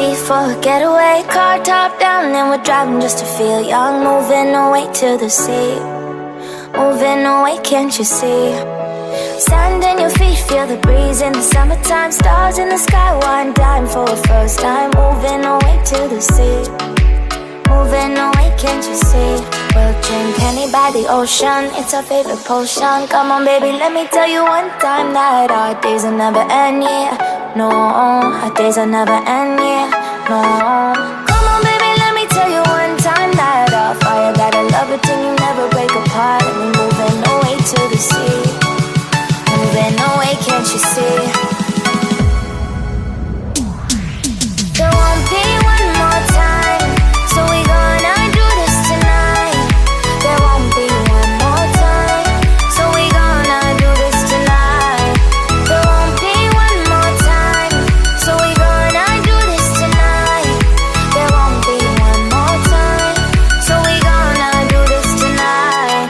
sea for a getaway. Car top down and we're driving just to feel young. Moving away to the sea, moving away, can't you see? Sand in your feet, feel the breeze in the summertime. Stars in the sky, one dime for a first time. Moving away to the sea, moving away, can't you see? We'll drink honey by the ocean, it's our favorite potion. Come on baby, let me tell you one time that our days will never end, yeah. No, our days will never end, yeah. No. Come on baby, let me tell you one time that our fire got a love it till you never break apart. And we're moving away to the sea, moving away, can't you see? There won't be one more time, so we gonna do this tonight. There won't be one more time, so we gonna do this tonight. There won't be one more time, so we gonna do this tonight. There won't be one more time, so we gonna do this tonight.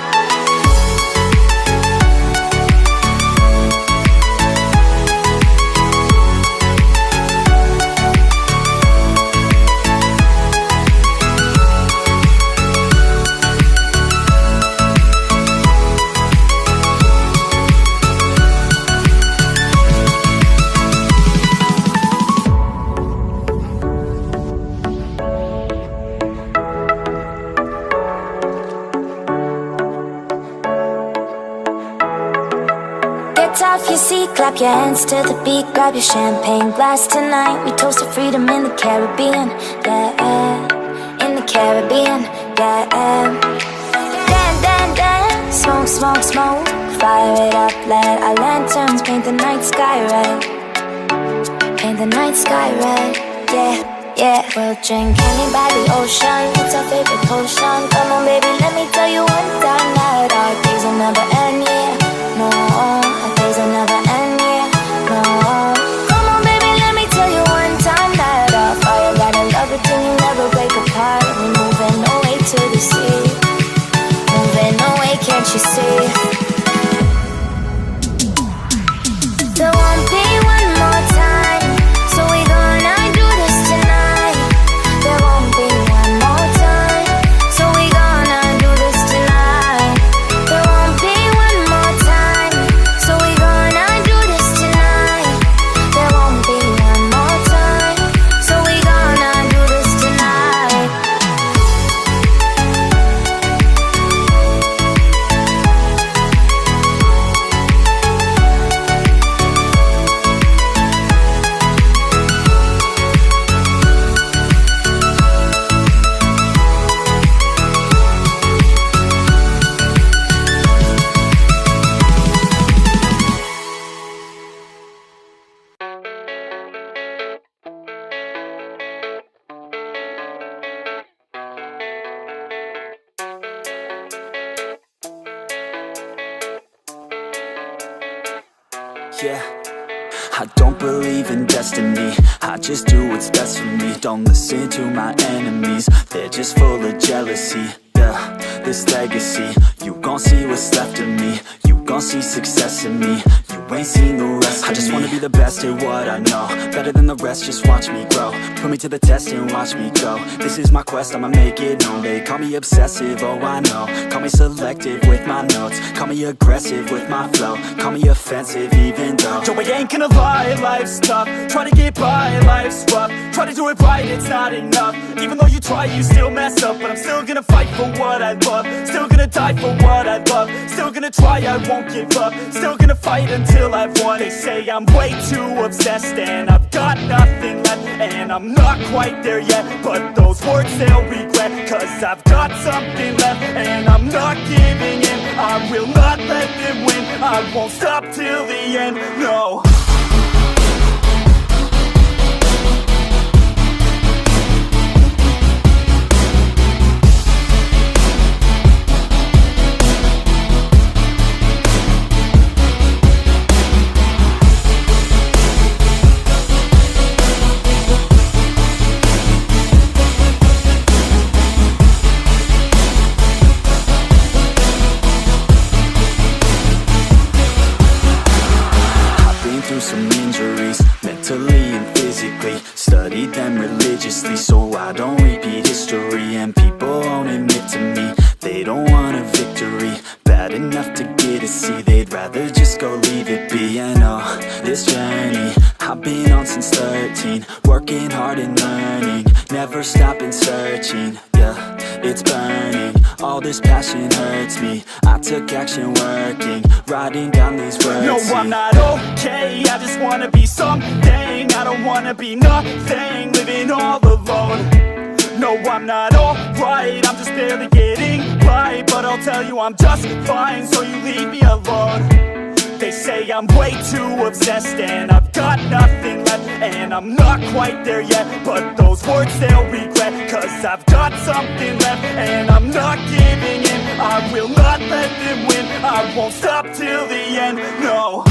Get off your seat, clap your hands to the beat. Grab your champagne glass tonight. We toast to freedom in the Caribbean, yeah. In the Caribbean, yeah. Dance, dance, dance, smoke, smoke, smoke. Fire it up, let our lanterns paint the night sky red. Paint the night sky red, yeah, yeah. We'll drink honey by the ocean, it's our favorite potion. Come on baby, let me tell you one time that our days will never end, yeah. No, our days will never end, yeah. No. Come on baby, let me tell you one time that our fire got a love it till you never break apart. We're moving away to the sea, moving away, can't you see? There won't be one more time, so we gonna do this tonight. There won't be one more time, so we gonna do this tonight. There won't be one more time, so we gonna do this tonight. There won't be one more time, so we gonna do this tonight. Yeah, I don't believe in destiny, I just do what's best for me. Don't listen to my enemies, they're just full of jealousy. Yeah, this legacy, you gon' see what's left of me. You gon' see success in me, you ain't seen the rest of me. I just wanna be the best at what I know, better than the rest, just watch me grow. Put me to the test and watch me go. This is my quest, I'ma make it known. They call me obsessive, oh I know. Call me selective with my notes, call me aggressive with my flow. Call me offensive even though Joe, I ain't gonna lie, life's tough. Try to get by, life's rough. Try to do it right, it's not enough. Even though you try, you still mess up. But I'm still gonna fight for what I love, still gonna die for what I love. Still gonna try, I won't give up. Still gonna fight until I've won. They say I'm way too obsessed and I've got nothing left, and I'm not quite there yet, but those words they'll regret. Cause I've got something left and I'm not giving in. I will not let them win, I won't stop till the end, no. won't admit to me they don't want a victory bad enough to get a C. They'd rather just go leave it be. I know this journey I've been on since 13, working hard and learning, never stopping searching. Yeah, it's burning, all this passion hurts me. I took action working, writing down these words. No, I'm not okay, I just wanna be something. I don't wanna be nothing, living all alone. No, I'm not alright, I'm just barely getting by. But I'll tell you I'm just fine, so you leave me alone. They say I'm way too obsessed and I've got nothing left, and I'm not quite there yet, but those words they'll regret, cause I've got something left and I'm not giving in. I will not let them win, I won't stop till the end, no.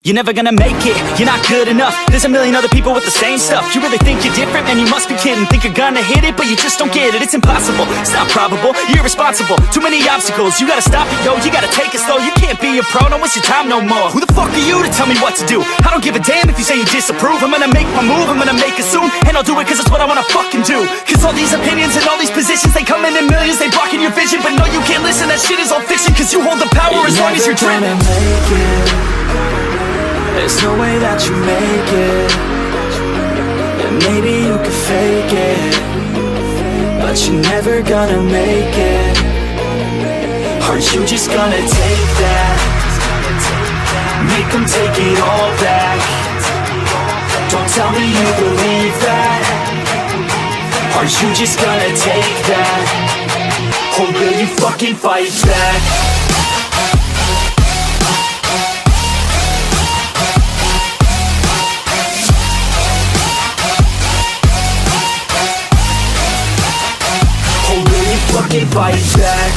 You're never gonna make it, you're not good enough. There's a million other people with the same stuff. You really think you're different? Man, you must be kidding. Think you're gonna hit it, but you just don't get it. It's impossible, it's not probable, you're irresponsible. Too many obstacles, you gotta stop it, yo. You gotta take it slow, you can't be a pro. Don't waste your time no more. Who the fuck are you to tell me what to do? I don't give a damn if you say you disapprove. I'm gonna make my move, I'm gonna make it soon. And I'll do it cause it's what I wanna fucking do. Cause all these opinions and all these positions, they come in millions, they blocking your vision. But no, you can't listen, that shit is all fiction. Cause you hold the power as long as you're dreaming. There's no way that you make it. And maybe you could fake it, but you're never gonna make it. Are you just gonna take that? Make them take it all back. Don't tell me you believe that. Are you just gonna take that? Or will you fucking fight back? Fucking fight back.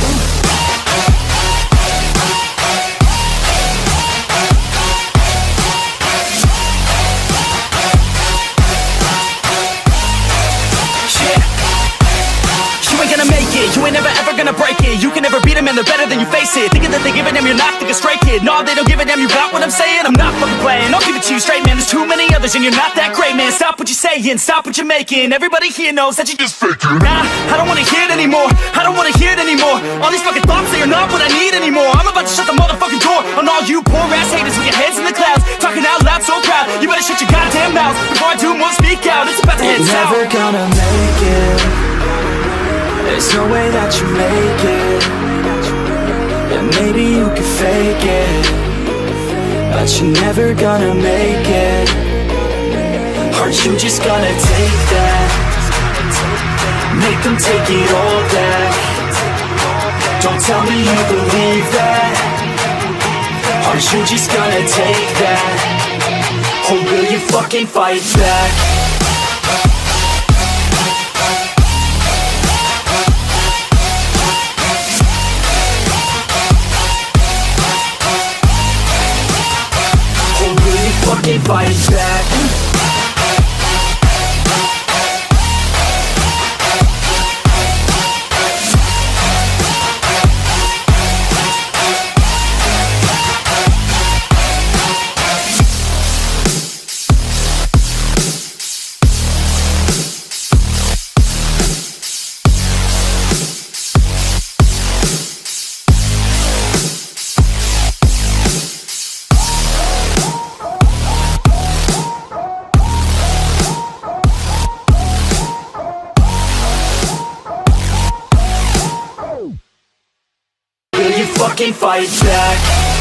You ain't gonna make it, you ain't never ever gonna break it. You can never beat them and they're better than you face it. Thinking that they give a damn, you're not thinking straight, kid. No, they don't give a damn, you got what I'm saying? I'm not fucking playing, I'll give it to you straight, man. There's too many others and you're not that great, man. Stop what you're saying, stop what you're making. Everybody here knows that you just faking. Nah, I don't wanna hear it anymore, I don't wanna hear it anymore. All these fucking thoughts, they are not what I need anymore. I'm about to shut the motherfucking door on all you poor ass haters with your heads in the clouds, talking out loud so proud. You better shut your goddamn mouth before I do more speak out. It's about to head south. You're never gonna make it. There's no way that you make it. And maybe you could fake it, but you're never gonna make it. Are you just gonna take that? Make them take it all back. Don't tell me you believe that. Are you just gonna take that? Or will you fucking fight back? Fucking fight back. Will you fucking fight back?